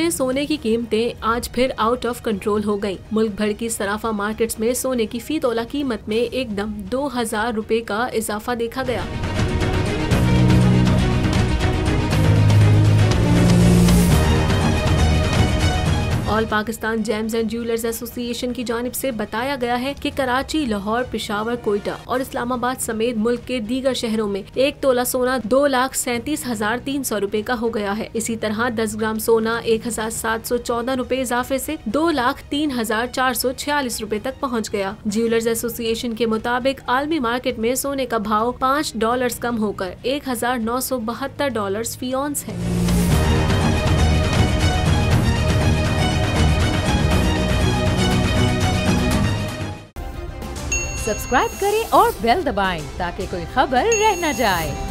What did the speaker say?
में सोने की कीमतें आज फिर आउट ऑफ कंट्रोल हो गयी। मुल्क भर की सराफा मार्केट्स में सोने की फी तोला कीमत में एकदम 2000 रुपए का इजाफा देखा गया। All Pakistan James and jewellers association की जानिब से बताया गया है कि कराची, लाहौर, पेशावर, कोयटा और इस्लामाबाद समेत मुल्क के दीगर शहरों में 1 तोला सोना 2,37,300 रुपए का हो गया है। इसी तरह 10 ग्राम सोना 1,714 रुपए इजाफे से 2,03,446 रुपए तक पहुँच गया। ज्वेलर्स एसोसिएशन के मुताबिक आलमी मार्केट में सोने का भाव $5 कम होकर $1,972 फी औंस है। सब्सक्राइब करें और बेल दबाएं ताकि कोई खबर रह न जाए।